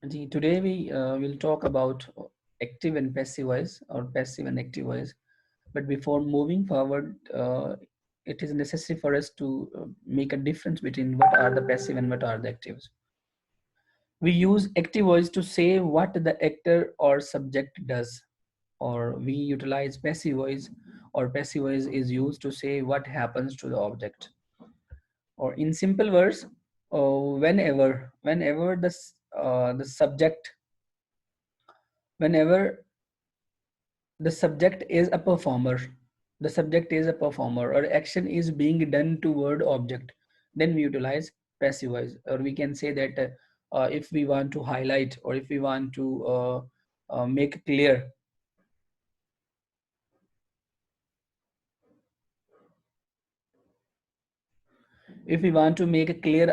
Today we will talk about active and passive voice or passive and active voice. But before moving forward, it is necessary for us to make a difference between what are the passive and what are the actives. We use active voice to say what the actor or subject does, or we utilize passive voice, or passive voice is used to say what happens to the object. Or in simple words, whenever the subject whenever the subject is a performer or action is being done toward object, then we utilize passive voice. Or we can say that if we want to highlight, or if we want to make clear,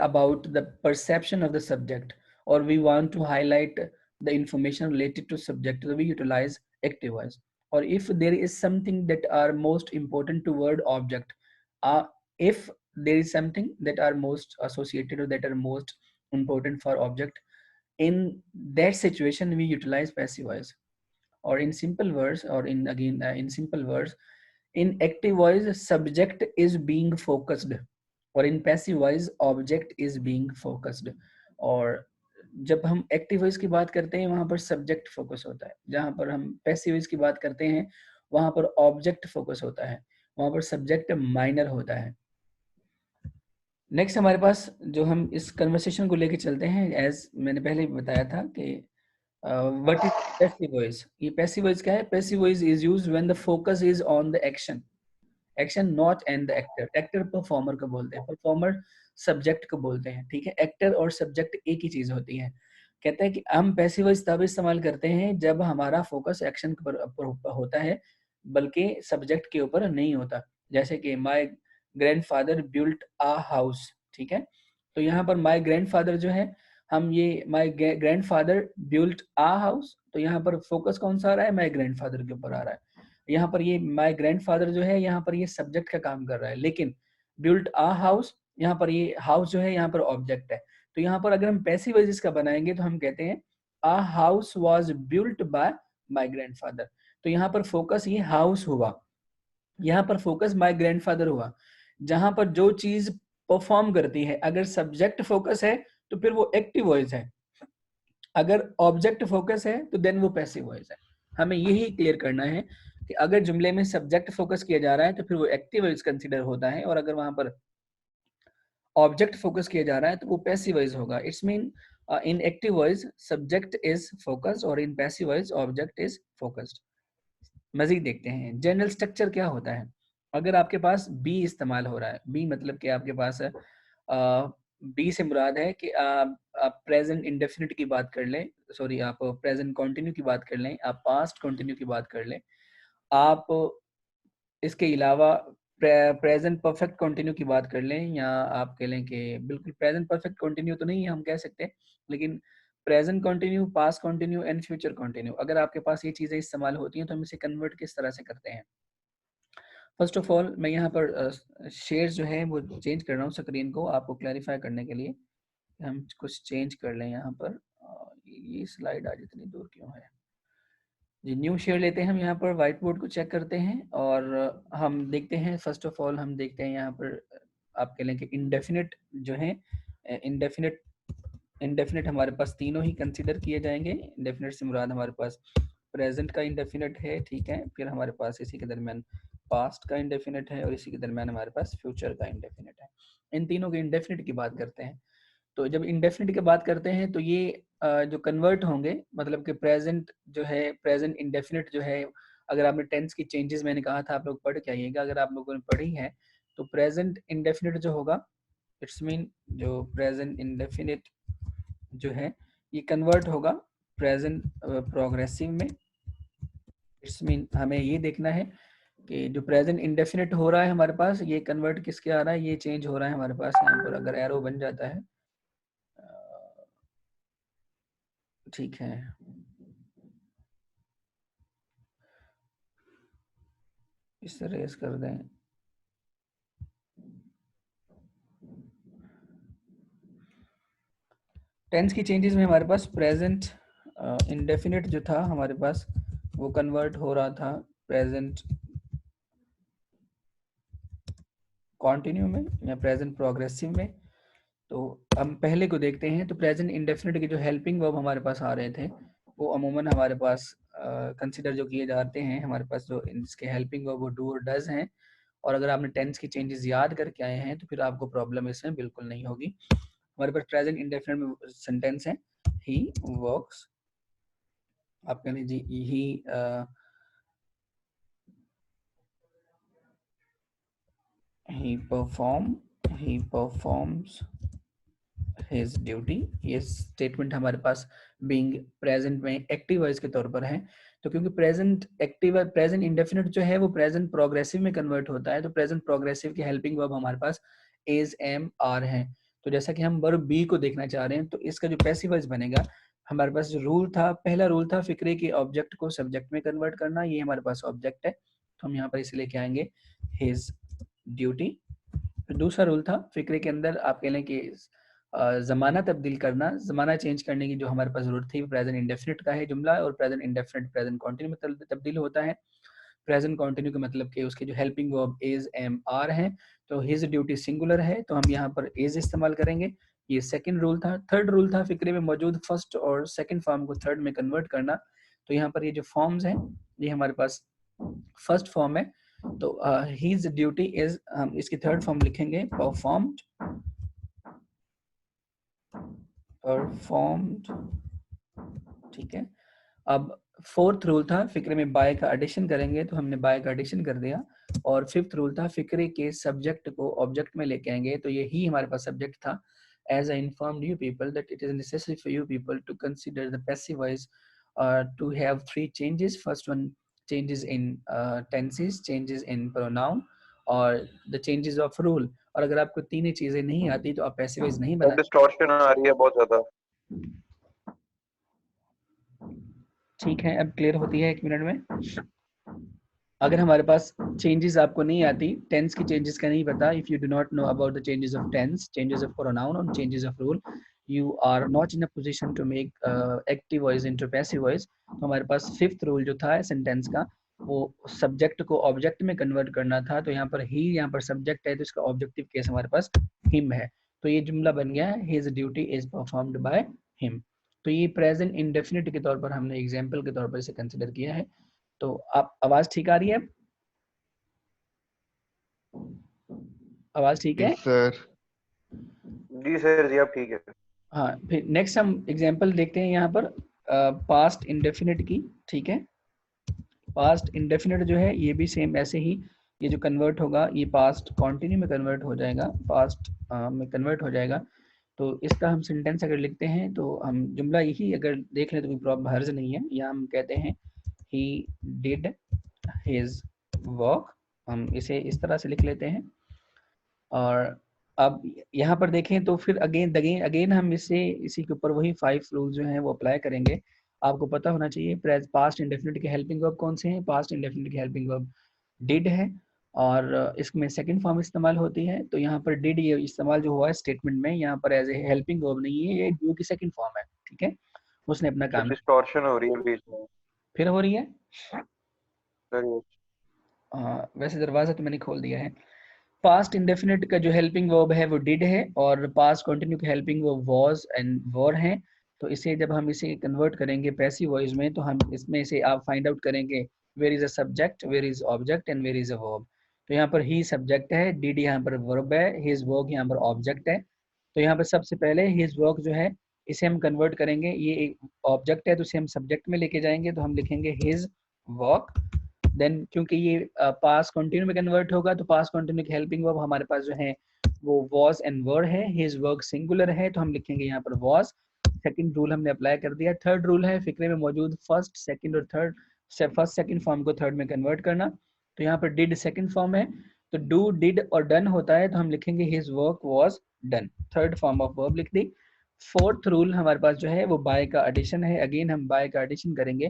about the perception of the subject, or we want to highlight the information related to subject, so we utilize active voice. Or if there is something that are most important toward object, uh, if there is something that are most associated or that are most important for object, in that situation we utilize passive voice. Or in simple words, or in simple words, in active voice subject is being focused, और in passive voice object is being focused. और जब हम active voice की बात करते हैं वहां पर सब्जेक्ट फोकस होता है, जहां पर हम पैसिव वॉइस की बात करते हैं वहां पर ऑब्जेक्ट फोकस होता है, वहां पर सब्जेक्ट माइनर होता है. नेक्स्ट हमारे पास जो हम इस कन्वर्सेशन को लेके चलते हैं, एज मैंने पहले बताया था कि व्हाट इज पैसिव वॉइस. ये पैसिव वॉइस क्या है? Passive voice is used when the focus is on the action not and the actor. Actor performer को बोलते हैं, परफॉर्मर सब्जेक्ट को बोलते हैं. ठीक है, एक्टर और सब्जेक्ट एक ही चीज होती है. कहते हैं कि हम पैसिव वॉइस तब इस्तेमाल करते हैं जब हमारा फोकस एक्शन पर होता है, बल्कि सब्जेक्ट के ऊपर नहीं होता. जैसे कि my grandfather built a house. ठीक है, तो यहाँ पर माय ग्रैंडफादर जो है, हम ये my grandfather built a house, तो यहाँ पर फोकस कौन सा आ रहा है? माय ग्रैंडफादर के ऊपर आ रहा है. यहाँ पर ये माय ग्रैंडफादर जो है, यहाँ पर ये सब्जेक्ट का काम कर रहा है. लेकिन बिल्ट अ हाउस, यहाँ पर ये हाउस जो है यहाँ पर ऑब्जेक्ट है. तो यहाँ पर अगर हम पैसिव वॉइस इसका बनाएंगे तो हम कहते हैं a house was built by my grandfather. तो यहाँ पर फोकस ये हाउस हुआ, यहाँ पर फोकस माय ग्रैंडफादर हुआ. जहां पर जो चीज परफॉर्म करती है, अगर सब्जेक्ट फोकस है तो फिर वो एक्टिव वॉइस है, अगर ऑब्जेक्ट फोकस है तो देन वो पैसिव वॉइस है. हमें यही क्लियर करना है कि अगर जुमले में सब्जेक्ट फोकस किया जा रहा है तो फिर वो एक्टिव वॉइस कंसीडर होता है, और अगर वहां पर ऑब्जेक्ट फोकस किया जा रहा है तो वो पैसिव वॉइस होगा. It's mean in active voice subject is focused, और in passive voice object is focused. मजीद देखते हैं जनरल स्ट्रक्चर क्या होता है. अगर आपके पास बी इस्तेमाल हो रहा है, बी मतलब कि आपके पास बी से मुराद है कि आप प्रेजेंट इंडेफिनिट की बात कर लें, सॉरी आप प्रेजेंट कंटिन्यू की बात कर लें, आप पास्ट कंटिन्यू की बात कर लें, आप इसके अलावा प्रेजेंट परफेक्ट कंटिन्यू की बात कर लें, या आप कह लें कि बिल्कुल प्रेजेंट परफेक्ट कंटिन्यू तो नहीं हम कह सकते, लेकिन present continue, past continue and future continue, अगर आपके पास ये चीज़ें इस्तेमाल होती हैं तो हम इसे कन्वर्ट किस तरह से करते हैं. फर्स्ट ऑफ ऑल मैं यहाँ पर शेयर जो है वो चेंज कर रहा हूँ स्क्रीन को, आपको क्लैरिफाई करने के लिए. हम कुछ चेंज कर लें यहाँ पर. ये स्लाइड आज इतनी दूर क्यों है जी. न्यू शेयर लेते हैं हम, यहाँ पर व्हाइट बोर्ड को चेक करते हैं और हम देखते हैं. फर्स्ट ऑफ ऑल हम देखते हैं यहाँ पर, आप कह लें कि इंडेफिनिट जो है, इंडेफिनिट इंडेफिनिट हमारे पास तीनों ही कंसिडर किए जाएंगे. इंडेफिनिट से मुराद हमारे पास प्रेजेंट का इंडेफिनिट है, ठीक है, फिर हमारे पास इसी के दरमियान पास्ट का इंडेफिनिट है, और इसी के दरमियान हमारे पास फ्यूचर का इंडेफिनिट है. इन तीनों के इंडेफिनिट की बात करते हैं. तो जब इंडेफिनिट की बात करते हैं तो ये जो कन्वर्ट होंगे, मतलब कि प्रेजेंट जो है, प्रेजेंट इंडेफिनिट जो है, अगर आपने टेंस की चेंजेस मैंने कहा था आप लोग पढ़ के आइएगा, अगर आप लोगों ने पढ़ी है तो प्रेजेंट इंडेफिनिट जो होगा, इट्स मीन जो प्रेजेंट इंडेफिनिट जो है ये कन्वर्ट होगा प्रेजेंट प्रोग्रेसिव में. इट्स मीन हमें ये देखना है कि जो प्रेजेंट इंडेफिनिट हो रहा है हमारे पास, ये कन्वर्ट किसके आ रहा है, ये चेंज हो रहा है हमारे पास. यहाँ पर अगर एरो बन जाता है, ठीक है, इस तरह रेस कर दें. टेंस की चेंजेस में हमारे पास प्रेजेंट इंडेफिनिट जो था हमारे पास वो कन्वर्ट हो रहा था प्रेजेंट कॉन्टिन्यू में या प्रेजेंट प्रोग्रेसिव में। तो हम पहले को देखते हैं। तो प्रेजेंट इंडेफिनिट के जो हेल्पिंग वर्ब हमारे पास आ रहे थे वो अमूमन हमारे पास कंसिडर जो किए जाते हैं हमारे पास जो इसके हेल्पिंग वर्ब वो डू और डज हैं। और अगर आपने टेंस की चेंजेस याद करके आए हैं तो फिर आपको प्रॉब्लम इसमें बिल्कुल नहीं होगी। हमारे पास प्रेजेंट इंडेफिनिट में सेंटेंस है ही वर्क्स, आप कह लीजिए he performs his duty। ये स्टेटमेंट हमारे पास बीइंग प्रेजेंट में एक्टिव वॉइस के तौर पर है। तो क्योंकि प्रेजेंट एक्टिव प्रेजेंट इंडेफिनिट जो है वो प्रेजेंट प्रोग्रेसिव में कन्वर्ट होता है, तो प्रेजेंट प्रोग्रेसिव के हेल्पिंग वर्ब हमारे पास इज एम आर है। तो जैसा कि हम वर्ब बी को देखना चाह रहे हैं तो इसका जो पैसिव वॉइस बनेगा, हमारे पास जो रूल था, पहला रूल था फिक्रे के ऑब्जेक्ट को सब्जेक्ट में कन्वर्ट करना, ये हमारे पास ऑब्जेक्ट है तो हम यहाँ पर इसे लेके आएंगे हिज ड्यूटी। दूसरा रूल था फिक्रे के अंदर आप कह लें कि जमाना तब्दील करना, जमाना चेंज करने की जो हमारे पास जरूरत थी प्रेजेंट इंडेफिनिट का है जुमला, और प्रेजेंट इंडेफिनिट प्रेजेंट कंटिन्यू में तब्दील होता है। प्रेजेंट कंटिन्यू का मतलब कि उसके जो helping verb is am are है, तो हिज ड्यूटी सिंगुलर है तो हम यहाँ पर इज इस्तेमाल करेंगे। ये सेकंड रूल था। थर्ड रूल था फिक्रे में मौजूद फर्स्ट और सेकंड फॉर्म को थर्ड में कन्वर्ट करना। तो यहाँ पर ये जो फॉर्म्स हैं ये हमारे पास फर्स्ट फॉर्म है, तो हिज ड्यूटी इज, हम इसकी थर्ड फॉर्म लिखेंगे परफॉर्म्ड, ठीक है। अब फोर्थ रूल था फिक्रे में बाय का एडिशन करेंगे, तो हमने बाय का एडिशन कर दिया। और फिफ्थ रूल था फिक्रे के सब्जेक्ट को ऑब्जेक्ट में लेके आएंगे, तो ये ही हमारे पास सब्जेक्ट था। As I informed you people that it is necessary for you people to consider the passive voice to have three changes. First one, changes in tenses, changes in pronoun और the changes of rule। और अगर आपको तीन ही चीजें नहीं आती तो आप पैसिव वॉइस नहीं बना। डिस्टॉर्शन आ रही है बहुत ज्यादा। ठीक है, अब क्लियर होती है 1 मिनट में। अगर हमारे पास चेंजेस आपको नहीं आती, टेंस की चेंजेस का नहीं पता, if you do not know about the changes of tense, changes of pronoun और changes of rule, you are not in a position to make active voice into passive voice. तो हमारे पास fifth rule जो था sentence का वो subject को object में convert करना था। तो यहाँ पर ही, यहाँ पर सब्जेक्ट है तो इसका ऑब्जेक्टिव केस हमारे पास हिम है। तो ये जुमला बन गया his duty is performed by him. तो ये प्रेजेंट इंडेफिनिट के तौर पर हमने एग्जाम्पल के तौर पर इसे कंसिडर किया है। तो आप आवाज ठीक आ रही है? आवाज ठीक है? सर जी सर जी, आप ठीक है। हाँ, फिर नेक्स्ट हम एग्जांपल देखते हैं यहाँ पर पास्ट इंडेफिनिट की। ठीक है, पास्ट इंडेफिनिट जो है ये भी सेम ऐसे ही, ये जो कन्वर्ट होगा ये पास्ट कंटिन्यू में कन्वर्ट हो जाएगा, पास्ट में कन्वर्ट हो जाएगा। तो इसका हम सेंटेंस अगर लिखते हैं तो हम जुमला यही अगर देख लें तो कोई प्रॉब्लम हर्ज नहीं है। यहाँ हम कहते हैं ही डिड हिज वर्क, हम इसे इस तरह से लिख लेते हैं। और अब यहाँ पर देखें तो फिर अगेन अगेन अगेन हम इसी के ऊपर वही 5 रूल जो हैं वो अप्लाई करेंगे। आपको पता होना चाहिए पास्ट इंडेफिनिट के हेल्पिंग वर्ब कौन से हैं। पास्ट इंडेफिनिट के हेल्पिंग वर्ब डिड है और इसमें सेकंड फॉर्म इस्तेमाल होती है। तो यहाँ पर डिड ये इस्तेमाल जो हुआ है स्टेटमेंट में, यहाँ पर एज ए हेल्पिंग वर्ब नहीं है, ये डू की सेकंड फॉर्म है। ठीक है, उसने अपना काम डिस्टॉर्शन हो रही है बीच में फिर हो रही है। सर। वैसे दरवाजा तो मैंने खोल दिया है। पास्ट इंडेफिनिट का जो हेल्पिंग वर्ब है वो डिड है और पास्ट कंटिन्यू का हेल्पिंग वर्ब वाज एंड वर है। तो इसे जब हम इसे कन्वर्ट करेंगे पैसिव वॉइस में तो हम इसमें से आप फाइंड आउट करेंगे where is a subject, where is object and where is a verb. तो यहाँ पर ही सब्जेक्ट है, डिड यहाँ पर वर्ब है, हिज वर्क यहाँ पर ऑब्जेक्ट है। तो यहाँ पर सबसे पहले हिज वर्क जो है इसे हम कन्वर्ट करेंगे, ये एक ऑब्जेक्ट है तो इसे हम सब्जेक्ट में लेके जाएंगे, तो हम लिखेंगे हिज वर्क। देन क्योंकि ये पास कंटिन्यू में कन्वर्ट होगा तो पास कंटिन्यू की हेल्पिंग वर्ब हमारे पास जो है वो वाज एंड वर है, हिज वर्क सिंगुलर है तो हम लिखेंगे यहाँ पर वाज। सेकंड रूल हमने अप्लाई कर दिया। थर्ड रूल है फिक्रे में मौजूद फर्स्ट सेकंड और थर्ड से फर्स्ट सेकंड फॉर्म को थर्ड में कन्वर्ट करना। तो यहाँ पर डिड सेकंड फॉर्म है तो डू डिड और डन होता है तो हम लिखेंगे his work was done, third form of verb लिख दी। फोर्थ रूल हमारे पास जो है वो बाय का एडिशन है, अगेन हम बाय का एडिशन करेंगे,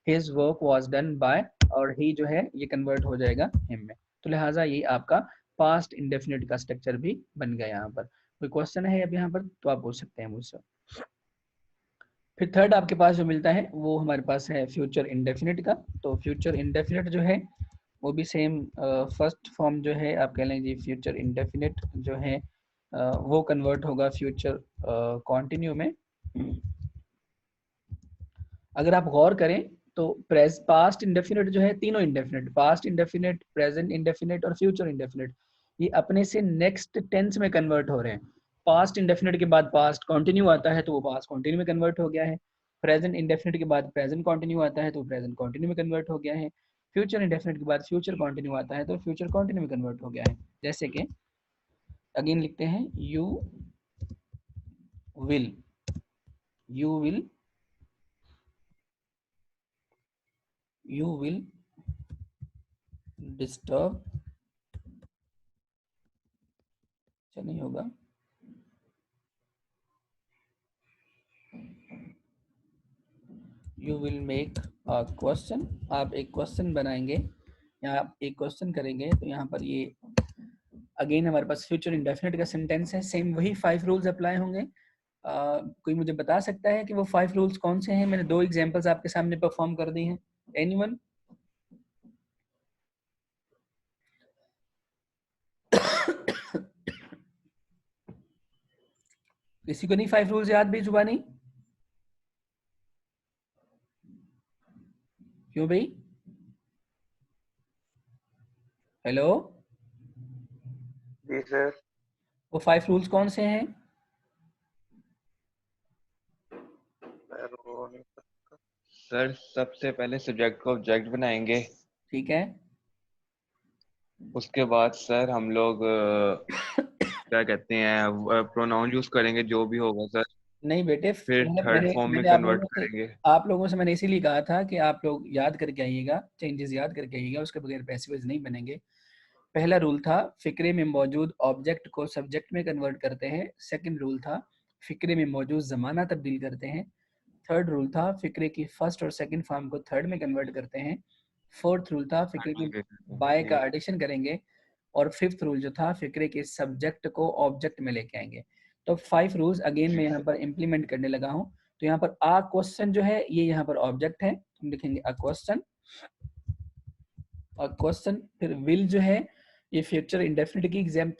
his work was done by और ही जो है ये कन्वर्ट हो जाएगा हिम में। तो लिहाजा ये आपका पास्ट इंडेफिनिट का स्ट्रक्चर भी बन गया। यहाँ पर कोई क्वेश्चन है अब यहाँ पर तो आप पूछ सकते हैं मुझसे। फिर थर्ड आपके पास जो मिलता है वो हमारे पास है फ्यूचर इंडेफिनिट का। तो फ्यूचर इंडेफिनिट जो है वो भी सेम फर्स्ट फॉर्म जो है आप कह लीजिए फ्यूचर इंडेफिनिट जो है वो कन्वर्ट होगा फ्यूचर कॉन्टिन्यू में। अगर आप गौर करें तो पास्ट इंडेफिनिट जो है, तीनों indefinite, past indefinite, present indefinite और फ्यूचर इंडेफिनिट, ये अपने से नेक्स्ट टेंस में कन्वर्ट हो रहे हैं। पास्ट इंडेफिनिट के बाद पास्ट कंटिन्यू आता है तो वो पास्ट कंटिन्यू में कन्वर्ट हो गया है। प्रेजेंट इंडेफिनिट के बाद प्रेजेंट कंटिन्यू आता है तो प्रेजेंट कंटिन्यू में कन्वर्ट हो गया है। फ्यूचर इंडेफिनिट के बाद फ्यूचर कंटिन्यू आता है तो फ्यूचर कंटिन्यू में कन्वर्ट हो गया है। जैसे कि अगेन लिखते हैं will you will you will disturb, नहीं होगा, you will make a question, आप एक क्वेश्चन बनाएंगे या आप एक क्वेश्चन करेंगे। तो यहाँ पर ये अगेन हमारे पास फ्यूचर इंडेफिनिट का सेंटेंस है, सेम वही 5 रूल्स अप्लाई होंगे। कोई मुझे बता सकता है कि वो 5 रूल्स कौन से हैं? मैंने 2 एग्जांपल्स आपके सामने परफॉर्म कर दी हैं। एनीवन? किसी को नहीं 5 रूल्स याद भी जुबानी? क्यों भाई? हेलो, जी सर। वो 5 रूल्स कौन से हैं? सर वो नहीं पता। सर सबसे पहले सब्जेक्ट को ऑब्जेक्ट बनाएंगे, ठीक है, उसके बाद सर हम लोग क्या कहते हैं प्रोनाउन यूज करेंगे जो भी होगा सर, नहीं बेटे, फिर मैंने थर्ड मैंने फॉर्म में मैंने कन्वर्ट करेंगे। आप लोगों से मैंने इसीलिए कहा था कि आप लोग याद करके आइएगा, चेंजेस याद करके आइएगा, उसके बगैर पैसिव्स नहीं बनेंगे। पहला रूल था फिक्रे में मौजूद ऑब्जेक्ट को सब्जेक्ट में कन्वर्ट करते हैं। सेकंड रूल था फिक्रे में मौजूद जमाना तब्दील करते हैं। थर्ड रूल था फिक्रे की फर्स्ट और सेकंड फॉर्म को थर्ड में कन्वर्ट करते हैं। फोर्थ रूल था फिक्रे की बाय का एडिशन करेंगे। और फिफ्थ रूल जो था फिक्रे के सब्जेक्ट को ऑब्जेक्ट में लेके आएंगे। तो 5 रूल्स अगेन मैं यहाँ पर इम्प्लीमेंट करने लगा हूँ। तो यहाँ पर आ क्वेश्चन जो है ये यहाँ पर ऑब्जेक्ट है, हम लिखेंगे अ क्वेश्चन। और क्वेश्चन फिर विल जो है ये फ्यूचर इंडेफिनिट की एग्जाम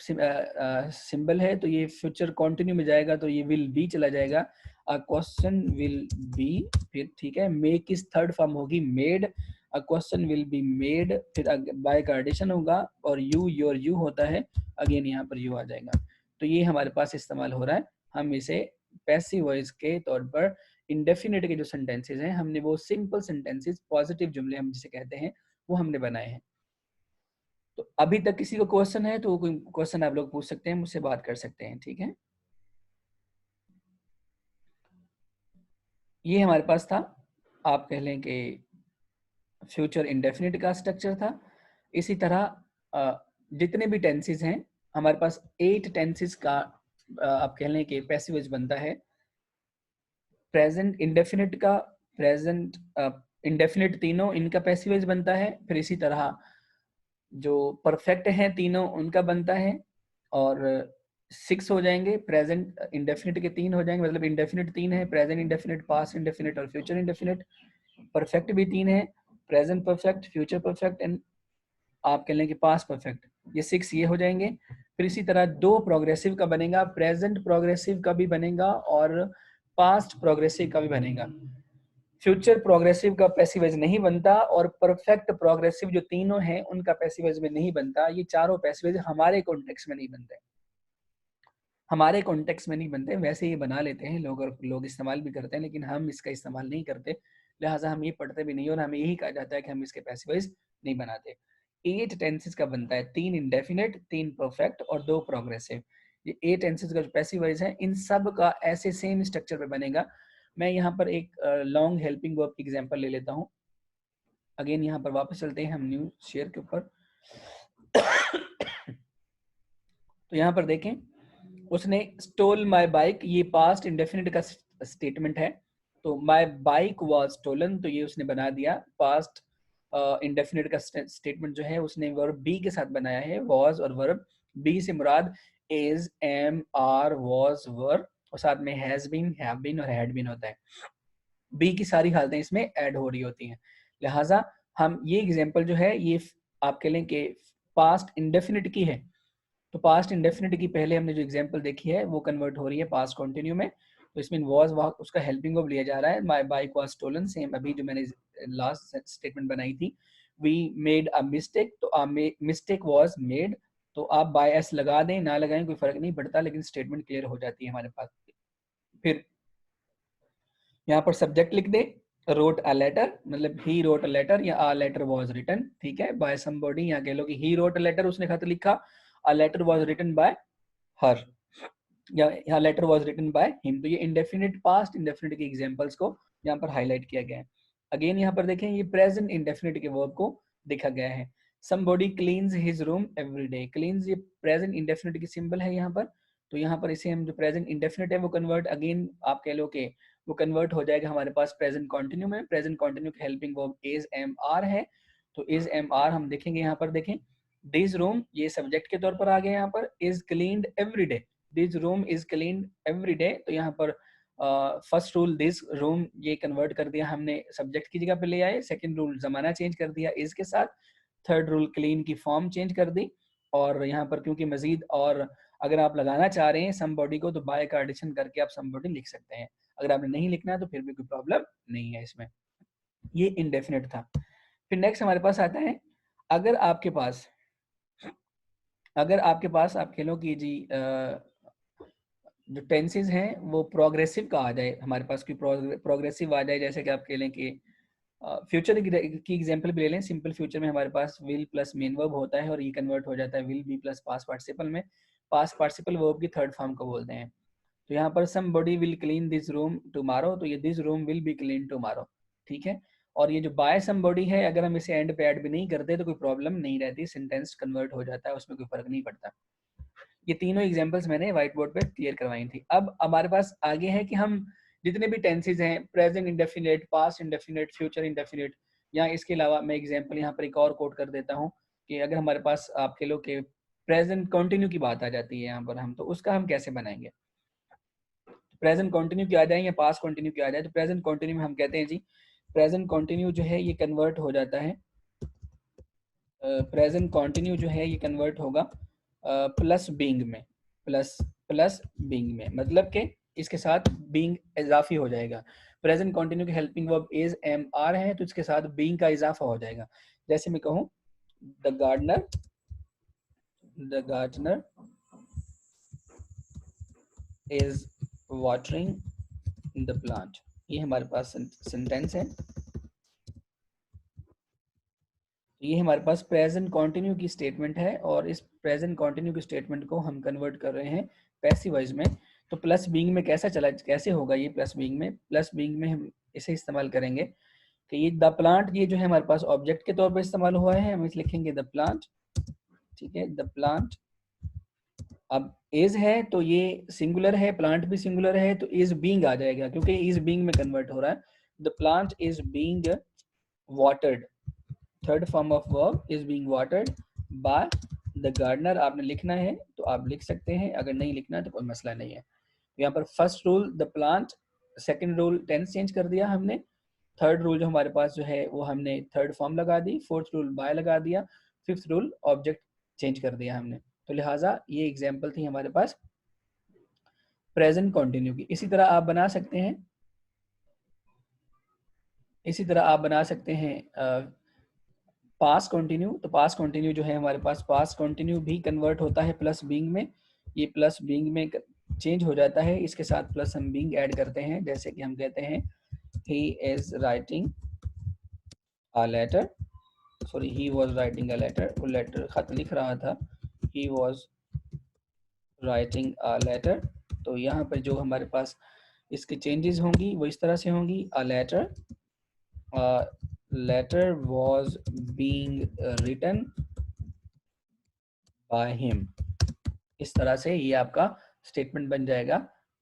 सिंबल है, तो ये फ्यूचर कंटिन्यू में जाएगा तो ये विल बी चला जाएगा। अ क्वेश्चन विल बी, फिर ठीक है मेक इस थर्ड फॉर्म होगी made, a question will be made, फिर बाय का एडिशन होगा और यू योर यू होता है, अगेन यहाँ पर यू आ जाएगा। तो ये हमारे पास इस्तेमाल हो रहा है। हम इसे पैसिव वॉइस के तौर पर इंडेफिनिट के जो सेंटेंसेस हैं हमने वो सिंपल सेंटेंसेस, पॉजिटिव जुमले हम जिसे कहते हैं, वो हमने बनाए हैं। तो अभी तक किसी को क्वेश्चन है तो कोई क्वेश्चन आप लोग पूछ सकते हैं, मुझसे बात कर सकते हैं, ठीक है। ये हमारे पास था, आप कह लें कि फ्यूचर इंडेफिनिट का स्ट्रक्चर था। इसी तरह जितने भी टेंसेस हैं हमारे पास 8 टेंसेस का आप कह लें कि पैसिव वॉइस बनता है। प्रेजेंट इंडेफिनिट का, प्रेजेंट इंडेफिनिट, तीनों इनका पैसिव वॉइस बनता है। फिर इसी तरह जो परफेक्ट हैं तीनों उनका बनता है, और 6 हो जाएंगे। प्रेजेंट इंडेफिनिट के 3 हो जाएंगे, मतलब इंडेफिनिट 3 है, प्रेजेंट इंडेफिनिट, पास्ट इंडेफिनिट और फ्यूचर इंडेफिनिट। परफेक्ट भी 3 है, present perfect, future perfect and आप कह लें कि पास्ट परफेक्ट। ये 6 ये हो जाएंगे। फिर इसी तरह 2 प्रोग्रेसिव का बनेगा, प्रेजेंट प्रोग्रेसिव का भी बनेगा और पास्ट प्रोग्रेसिव का भी बनेगा। फ्यूचर प्रोग्रेसिव का पैसिव वॉइस नहीं बनता और परफेक्ट प्रोग्रेसिव जो तीनों हैं उनका पैसिव वॉइस में नहीं बनता। ये चारों पैसिव वॉइस हमारे कॉन्टेक्स्ट में नहीं बनते, हमारे कॉन्टेक्स्ट में नहीं बनते। वैसे ये बना लेते हैं लोग और लोग इस्तेमाल भी करते हैं, लेकिन हम इसका इस्तेमाल नहीं करते, लिहाजा हम ये पढ़ते भी नहीं और हमें यही कहा जाता है कि हम इसके पैसिव वॉइस नहीं बनाते। 8 टेंसेस का बनता है, 3 इंडेफिनिट, 3 परफेक्ट और 2 प्रोग्रेसिव। ये 8 टेंसेस का जो पैसिव वॉइस है इन सब का ऐसे सेम स्ट्रक्चर पे बनेगा। मैं यहाँ पर एक लॉन्ग हेल्पिंग वर्ब की एग्जांपल ले लेता हूँ। अगेन यहाँ पर वापस चलते हैं हम न्यू शेयर के ऊपर। तो यहाँ पर देखें, उसने स्टोल माय बाइक, ये पास्ट इंडेफिनिट का स्टेटमेंट है। तो माय बाइक वाज स्टोलन, तो ये उसने बना दिया पास्ट इंडेफिनिट का स्टेटमेंट जो है उसने वर्ब बी के साथ बनाया है, वाज और वर्ब बी से मुराद इज, एम, आर, वाज, वर और साथ में हैज बीन, हैव बीन और हैड बीन होता है। बी की सारी हालतें इसमें ऐड हो रही होती हैं। लिहाजा हम ये एग्जांपल जो है ये आपके लिए कि पास्ट इंडेफिनिट की है, तो पास्ट इंडेफिनिट की पहले हमने जो एग्जांपल देखी है वो कन्वर्ट हो रही है पास्ट कंटिन्यू में। तो इसमें वाज उसका हेल्पिंग वर्ब लिया जा रहा है, my bike was stolen, same अभी जो मैंने लास्ट स्टेटमेंट बनाई थी, वी मेड अ मिस्टेक, तो मिस्टेक वाज मेड, तो आप बाय एस लगा दें ना लगाएं कोई फर्क नहीं पड़ता, लेकिन स्टेटमेंट क्लियर हो जाती है हमारे पास। फिर यहाँ पर सब्जेक्ट लिख दे, रोट अ लेटर, मतलब ही रोट अ लेटर या अ लेटर वाज रिटन, ठीक है, बाय समबॉडी, यहाँ कह लो कि ही रोट अ लेटर, उसने खत लिखा, a letter was written by her, या यहाँ letter was written by him. तो ये इंडेफिनिट पास्ट इंडेफिनिट के एग्जांपल्स को यहाँ पर हाईलाइट किया गया है। अगेन यहाँ पर देखें ये प्रेजेंट इंडेफिनिट के वर्ब को देखा गया है, somebody cleans his room every day, cleans ये प्रेजेंट इंडेफिनिट की सिंबल है यहाँ पर, तो यहाँ पर इसे हम जो प्रेजेंट इंडेफिनिट है वो कन्वर्ट, अगेन आप कह लो कि वो कन्वर्ट हो जाएगा हमारे पास प्रेजेंट कंटिन्यू में। प्रेजेंट कंटिन्यू के helping verb is am are है, तो इज एम आर हम देखेंगे यहाँ पर, देखें दिस रूम ये सब्जेक्ट के तौर पर आ गया, यहाँ पर is cleaned every day, this room is cleaned every day, तो यहाँ पर फर्स्ट रूल दिस रूम ये कन्वर्ट कर दिया हमने, सब्जेक्ट की जगह पे ले आए, सेकंड रूल जमाना चेंज कर दिया इज के साथ, थर्ड रूल क्लीन की फॉर्म चेंज कर दी, और यहाँ पर क्योंकि मजीद और अगर आप लगाना चाह रहे हैं समबॉडी को तो बाय का एडिशन करके आप समबॉडी लिख सकते हैं, अगर आपने नहीं लिखना है तो फिर भी कोई प्रॉब्लम नहीं है इसमें। ये इनडेफिनिट था। फिर नेक्स्ट हमारे पास आता है, अगर आपके पास आप कह लो कि जी जो टेंसेज हैं वो प्रोग्रेसिव का आ जाए हमारे पास, कोई प्रोग्रेसिव आ जाए, जैसे कि आप कह लें कि फ्यूचर की एग्जांपल भी ले लें, सिंपल फ्यूचर में हमारे पास विल प्लस मेन वर्ब होता है और ये कन्वर्ट हो जाता है will be plus past participle में, पास्ट पार्टिसिपल वर्ब की थर्ड फॉर्म को बोलते हैं। तो यहाँ पर somebody will clean this room tomorrow, तो ये this room will be clean tomorrow, ठीक है। और ये जो बाय समबडी है अगर हम इसे एंड पे ऐड भी नहीं करते तो कोई प्रॉब्लम नहीं रहती, सेंटेंस कन्वर्ट हो जाता है, उसमें कोई फर्क नहीं पड़ता। ये तीनों एग्जांपल्स मैंने व्हाइट बोर्ड पे क्लियर करवाई थी। अब हमारे पास आगे है कि हम जितने भी टेंसेज हैं, present indefinite, past indefinite, future indefinite, या इसके अलावा मैं एग्जांपल यहाँ पर एक और कोट कर देता हूँ कि अगर हमारे पास आप कह लो कि प्रेजेंट कंटिन्यू की बात आ जाती है यहाँ पर, हम तो उसका हम कैसे बनाएंगे, प्रेजेंट कंटिन्यू की आ जाए या पास्ट कंटिन्यू की आ जाए। तो प्रेजेंट कंटिन्यू में हम कहते हैं जी, प्रेजेंट कंटिन्यू जो है ये कन्वर्ट हो जाता है, प्रेजेंट कंटिन्यू जो है ये कन्वर्ट होगा प्लस बीइंग में, प्लस बीइंग में, मतलब कि इसके साथ बीइंग इजाफी हो जाएगा। प्रेजेंट कंटिन्यू के helping verb is am are है, तो इसके साथ बीइंग का इजाफा हो जाएगा। जैसे मैं कहूँ the gardener is watering the plant, ये हमारे पास सेंटेंस है। ये हमारे पास प्रेजेंट कंटिन्यू की स्टेटमेंट है और इस प्रेजेंट कंटिन्यू की स्टेटमेंट को हम कन्वर्ट कर रहे हैं पैसिव वॉइस में। तो प्लस बीइंग में कैसे होगा ये प्लस बीइंग में हम इसे इस्तेमाल करेंगे कि ये द प्लांट, ये जो है हमारे पास ऑब्जेक्ट के तौर पर इस्तेमाल हुआ है, हम इसे लिखेंगे द प्लांट, ठीक है, द प्लांट। अब इज है तो ये सिंगुलर है, प्लांट भी सिंगुलर है, तो इज बीइंग आ जाएगा क्योंकि इज बीइंग में कन्वर्ट हो रहा है। The plant is being watered, third form of verb is being watered by the gardener. आपने लिखना है तो आप लिख सकते हैं, अगर नहीं लिखना है तो कोई मसला नहीं है। यहाँ पर first rule the plant, second rule tense change कर दिया हमने, थर्ड रूल जो हमारे पास जो है वो हमने थर्ड फॉर्म लगा दी, फोर्थ रूल बाय लगा दिया, फिफ्थ रूल ऑब्जेक्ट चेंज कर दिया हमने। तो लिहाजा ये एग्जाम्पल थी हमारे पास प्रेजेंट कंटिन्यू की। इसी तरह आप बना सकते हैं पास्ट कंटिन्यू। तो पास्ट कंटिन्यू जो है हमारे पास, पास्ट कंटिन्यू भी कन्वर्ट होता है प्लस बीइंग में, ये प्लस बीइंग में चेंज हो जाता है, इसके साथ प्लस हम बीइंग ऐड करते हैं, जैसे कि हम कहते हैं he is writing a letter, sorry he was writing a letter, वो लेटर खत लिख रहा था, he was writing a letter। तो यहाँ पर जो हमारे पास इसके चेंजेस होंगी वो इस तरह से होंगी, a letter was being written by him। इस तरह से ये आपका स्टेटमेंट बन जाएगा।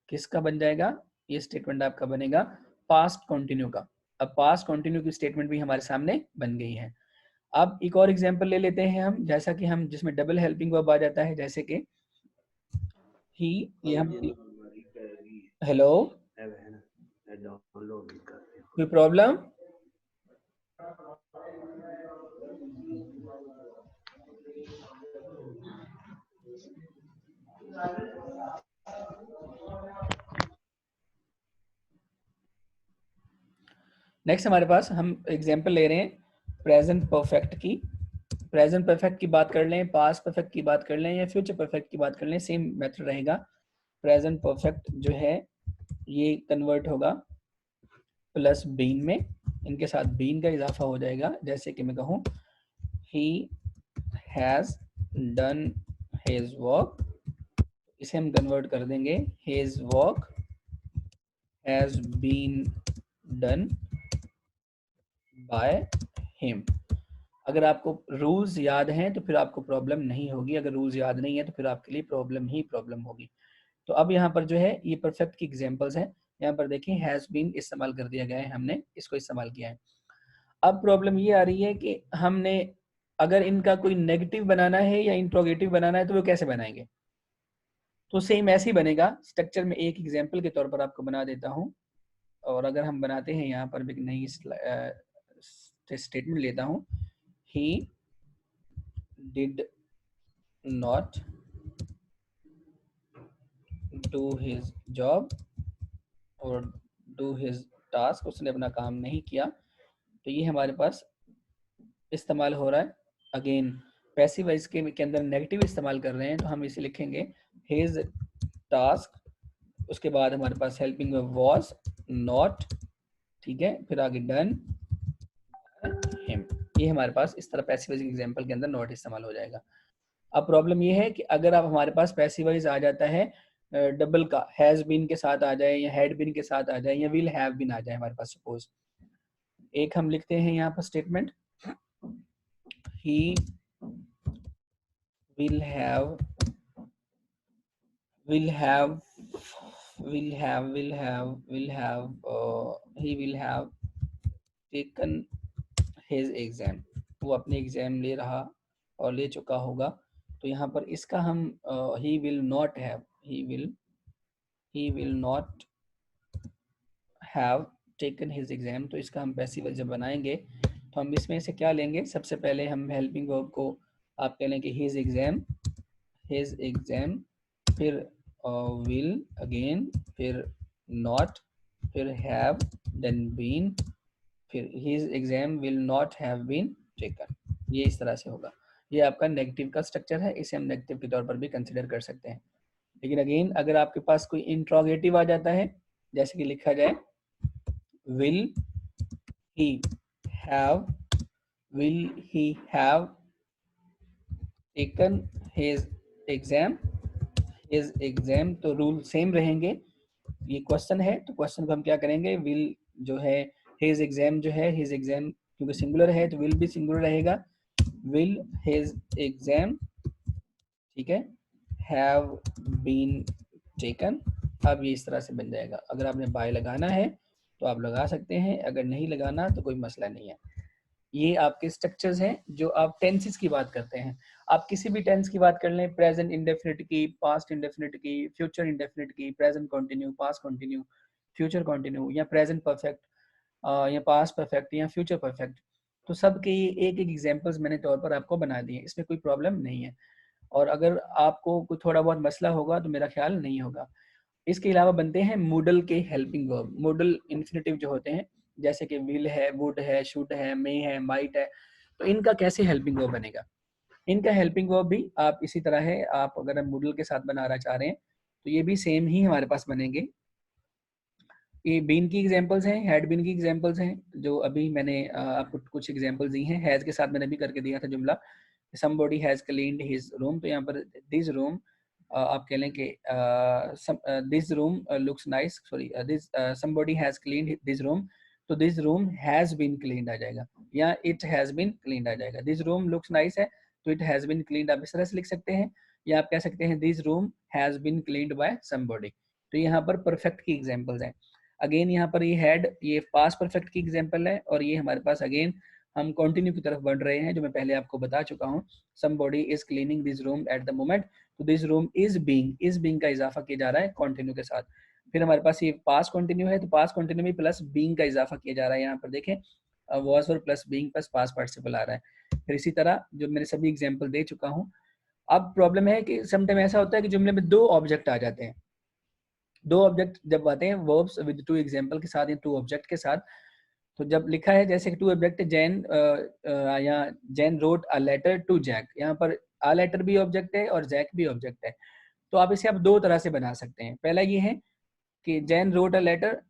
किसका बन जाएगा? ये स्टेटमेंट आपका बनेगा पास्ट कंटिन्यू का। अब पास्ट कंटिन्यू की स्टेटमेंट भी हमारे सामने बन गई है। अब एक और एग्जांपल ले लेते हैं हम, जैसा कि हम जिसमें डबल हेल्पिंग वर्ब आ जाता है, जैसे कि ही, ये हम हेलो कोई प्रॉब्लम? नेक्स्ट हमारे पास हम एग्जांपल ले रहे हैं प्रेजेंट परफेक्ट की। प्रेजेंट परफेक्ट की बात कर लें, पास्ट परफेक्ट की बात कर लें या फ्यूचर परफेक्ट की बात कर लें, सेम मेथड रहेगा। प्रेजेंट परफेक्ट जो है ये कन्वर्ट होगा प्लस बीन में, इनके साथ बीन का इजाफा हो जाएगा। जैसे कि मैं कहूँ he has done his work, इसे हम कन्वर्ट कर देंगे his work has been done by him. अगर आपको रूल्स याद हैं तो फिर आपको प्रॉब्लम नहीं होगी, अगर रूल्स याद नहीं है तो फिर आपके लिए प्रॉब्लम ही प्रॉब्लम होगी। तो अब यहाँ पर जो है ये परफेक्ट की एग्जांपल्स हैं। यहाँ पर देखिए हैज बीन इस्तेमाल कर दिया गया है, हमने इसको इस्तेमाल किया है। अब प्रॉब्लम ये आ रही है कि हमने अगर इनका कोई नेगेटिव बनाना है या इंट्रोगेटिव बनाना है तो वो कैसे बनाएंगे? तो सेम ऐसे ही बनेगा स्ट्रक्चर में। एक एग्जांपल के तौर पर आपको बना देता हूँ, और अगर हम बनाते हैं यहाँ पर भी नई स्टेटमेंट लेता हूँ, he did not do his job और do his task, उसने अपना काम नहीं किया। तो ये हमारे पास इस्तेमाल हो रहा है। अगेन पैसिव वॉइस के अंदर नेगेटिव इस्तेमाल कर रहे हैं, तो हम इसे लिखेंगे his task, उसके बाद हमारे पास हेल्पिंग वर्ब was not, ठीक है, फिर आगे done him। ये हमारे पास इस तरह पैसिव वॉइस एग्जांपल के अंदर नॉट इस्तेमाल हो जाएगा। अब प्रॉब्लम ये है कि अगर आप हमारे पास पैसिव वॉइस आ जाता है डबल का, हैज बीन के साथ आ जाए या हैड बीन के साथ आ जाए या विल हैव बीन आ जाए हमारे पास, सपोज एक हम लिखते हैं यहाँ पर statement, he will have he will have taken his exam, वो अपने एग्जाम ले रहा और ले चुका होगा। तो यहाँ पर इसका हम he will not have taken his exam, तो इसका हम पैसिव जब बनाएंगे तो हम इसमें से क्या लेंगे? सबसे पहले हम हेल्पिंग वर्ब को आप कह लें कि his exam, फिर will अगेन, फिर not, फिर have, then been, फिर his exam will not have been taken। ये इस तरह से होगा। ये आपका नेगेटिव का स्ट्रक्चर है, इसे हम नेगेटिव के तौर पर भी कंसिडर कर सकते हैं। लेकिन अगेन अगर आपके पास कोई इंट्रोगेटिव आ जाता है, जैसे कि लिखा जाए will he have taken his exam, तो रूल सेम रहेंगे। ये क्वेश्चन है तो क्वेश्चन को हम क्या करेंगे, will जो है his exam जो है, his exam क्योंकि सिंगुलर है तो will भी सिंगुलर रहेगा, will his exam, ठीक है, have been taken। अब ये इस तरह से बन जाएगा। अगर आपने बाय लगाना है तो आप लगा सकते हैं, अगर नहीं लगाना तो कोई मसला नहीं है। ये आपके स्ट्रक्चर्स हैं जो आप टेंसेस की बात करते हैं। आप किसी भी टेंस की बात कर लें, प्रेजेंट इंडेफिनिट की, पास्ट इंडेफिनिट की, फ्यूचर इंडेफिनिट की, present continue, past continue, future continue, या प्रेजेंट परफेक्ट या पास्ट परफेक्ट या फ्यूचर परफेक्ट, तो सब के एक एक एग्जांपल्स मैंने तौर पर आपको बना दिए, इसमें कोई प्रॉब्लम नहीं है। और अगर आपको कोई थोड़ा बहुत मसला होगा तो मेरा ख्याल नहीं होगा। इसके अलावा बनते हैं मूडल के हेल्पिंग वर्ब। मूडल इन्फिनेटिव जो होते हैं, जैसे कि विल है, वुड है, शुड है, मे है, माइट है, तो इनका कैसे हेल्पिंग वर्ब बनेगा? इनका हेल्पिंग वर्ब भी आप इसी तरह है, आप अगर हम मूडल के साथ बनाना चाह रहे हैं तो ये भी सेम ही हमारे पास बनेंगे। ये बीन की एग्जांपल्स हैं, हैड बीन की एग्जांपल्स हैं, जो अभी मैंने आपको कुछ एग्जांपल्स दी हैं। हैज के साथ मैंने भी करके दिया था जुमला, somebody has cleaned his room, तो यहाँ पर this room आप कह लें कि this room looks nice, sorry this somebody has cleaned this room, तो this room has been cleaned आ जाएगा, या it has been cleaned आ जाएगा। this room looks nice है तो it has been cleaned आप इस तरह से लिख सकते हैं, या आप कह सकते हैं this room has been cleaned by somebody। तो यहाँ पर परफेक्ट की एग्जाम्पल्स हैं। अगेन यहाँ पर ये हैड, ये पास्ट परफेक्ट की एग्जाम्पल है, और ये हमारे पास अगेन हम कंटिन्यू की तरफ बढ़ रहे हैं, जो मैं पहले आपको बता चुका हूँ। somebody is cleaning this room at the moment, तो this room is being का इजाफा किया जा रहा है कंटिन्यू के साथ। फिर हमारे पास ये पास कंटिन्यू है, तो पास कंटिन्यू में प्लस बीइंग का इजाफा किया जा रहा है। यहाँ पर देखें वाज और plus being plus past participle आ रहा है। फिर इसी तरह जो मैंने सभी एग्जांपल दे चुका हूँ। अब प्रॉब्लम है कि समटाइम ऐसा होता है कि जुमले में दो ऑब्जेक्ट आ जाते हैं। दो ऑब्जेक्ट जब आते हैं वर्ब्स विद टू एग्जांपल के साथ या टू ऑब्जेक्ट के साथ, तो जब लिखा है जैसे कि टू ऑब्जेक्ट जैन या John wrote a letter to Jack, यहाँ पर अ लेटर भी ऑब्जेक्ट है और जैक भी ऑब्जेक्ट है। तो आप इसे आप दो तरह से बना सकते हैं। पहला ये है कि जैन रोट अ लेटर,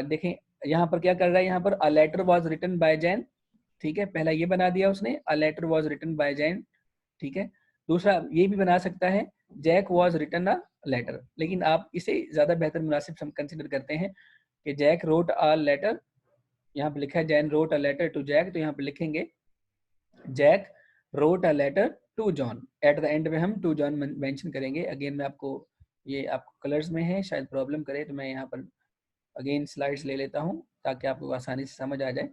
देखें यहाँ पर क्या कर रहा है, यहाँ पर a letter was written by John, ठीक है, पहला ये बना दिया उसने, a letter was written by John, ठीक है। दूसरा ये भी बना सकता है Jack was written a letter, लेकिन आप इसे ज्यादा बेहतर मुनासिब कंसिडर करते हैं कि जैक रोट अ लेटर, यहाँ पे लिखा है John wrote a letter to Jack, तो यहाँ पे लिखेंगे Jack wrote a letter to John. At the end में हम टू जॉन मेंशन करेंगे। अगेन मैं आपको, ये आपको कलर्स में है शायद प्रॉब्लम करे, तो मैं यहाँ पर अगेन स्लाइड्स ले लेता हूँ ताकि आपको आसानी से समझ आ जाए।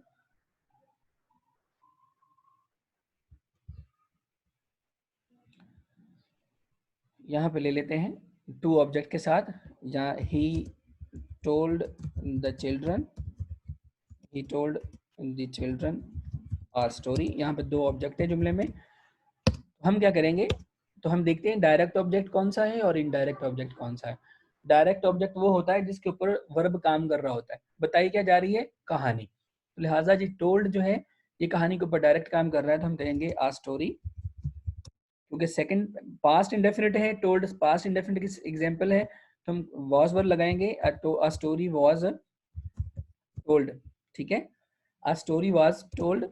यहाँ पे ले लेते हैं टू ऑब्जेक्ट के साथ, जहाँ he told the children, he told the children our story, यहाँ पे दो ऑब्जेक्ट है जुमले में। हम क्या करेंगे, तो हम देखते हैं डायरेक्ट ऑब्जेक्ट कौन सा है और इनडायरेक्ट ऑब्जेक्ट कौन सा है। डायरेक्ट ऑब्जेक्ट वो होता है जिसके ऊपर वर्ब काम कर रहा होता है। बताई क्या जा रही है, कहानी, तो लिहाजा जी टोल्ड जो है ये कहानी के ऊपर डायरेक्ट काम कर रहा है, तो हम कहेंगे आ स्टोरी। क्योंकि सेकंड पास्ट इंडेफिनिट है, टोल्ड पास्ट इंडेफिनिट की एग्जांपल है, तो हम वाज वर्ब लगाएंगे, तो आ स्टोरी वाज टोल्ड, ठीक है, a story was told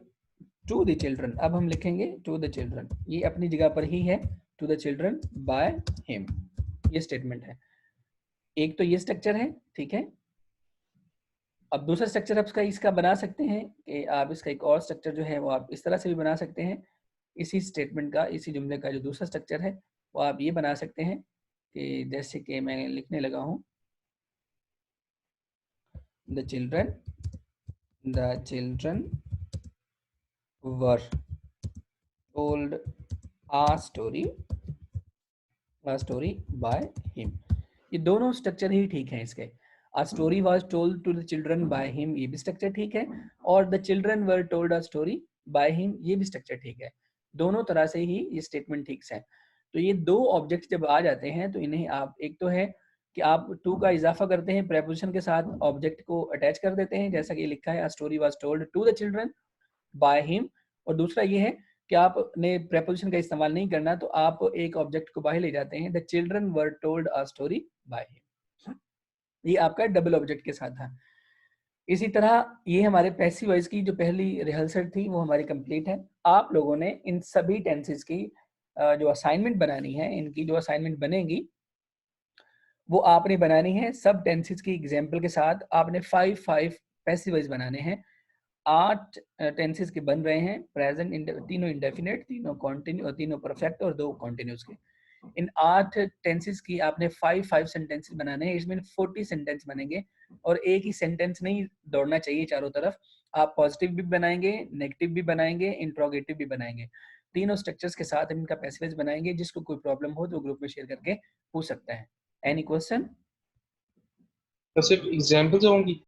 to the children. अब हम लिखेंगे टू द चिल्ड्रन, ये अपनी जगह पर ही है, to the children by him, ये स्टेटमेंट है। एक तो ये स्ट्रक्चर है, ठीक है। अब दूसरा स्ट्रक्चर आप इसका बना सकते हैं कि आप इसका एक और स्ट्रक्चर जो है वो आप इस तरह से भी बना सकते हैं। इसी स्टेटमेंट का, इसी जुमले का जो दूसरा स्ट्रक्चर है वो आप ये बना सकते हैं कि जैसे कि मैं लिखने लगा हूँ the children were told a story by him. ये दोनों स्ट्रक्चर ही ठीक है इसके। A story was told to the children by him, ये भी स्ट्रक्चर ठीक है, और the children were told a story by him, ये भी स्ट्रक्चर ठीक है। दोनों तरह से ही ये स्टेटमेंट ठीक है। तो ये दो ऑब्जेक्ट जब आ जाते हैं तो इन्हें आप, एक तो है कि आप टू का इजाफा करते हैं, प्रेपोजिशन के साथ ऑब्जेक्ट को अटैच कर देते हैं, जैसा कि लिखा है a story was told to the children by him। और दूसरा ये है कि आपने प्रेपोजिशन का इस्तेमाल नहीं करना, तो आप एक ऑब्जेक्ट को बाहर ले जाते हैं, the children were told a story by him. ये आपका डबल ऑब्जेक्ट के साथ था। इसी तरह ये हमारे पैसिव वॉइस की जो पहली रिहर्सल थी वो हमारी कंप्लीट है। आप लोगों ने इन सभी टेंसेस की जो असाइनमेंट बनानी है, इनकी जो असाइनमेंट बनेगी वो आपने बनानी है सब टेंसेस की एग्जांपल के साथ। आपने 5 पैसिव वॉइस बनाने हैं। 8 टेंसेस के बन रहे हैं, प्रेजेंट, तीनों इंडेफिनिट, तीनों कॉन्टिन्यू और तीनों परफेक्ट और 2 कॉन्टिन्यूस के। इन 8 टेंसेस की आपने 5 सेंटेंसेस बनाने हैं, इसमें 40 सेंटेंस बनेंगे और एक ही सेंटेंस नहीं दौड़ना चाहिए चारों तरफ। आप पॉजिटिव भी बनाएंगे, नेगेटिव भी बनाएंगे, इंट्रोगेटिव भी बनाएंगे। तीनों स्ट्रक्चर्स के साथ इनका पैसेज बनाएंगे। जिसको कोई प्रॉब्लम हो तो ग्रुप में शेयर करके पूछ सकता है। Any question? तो सिर्फ एग्जांपल्स होंगी?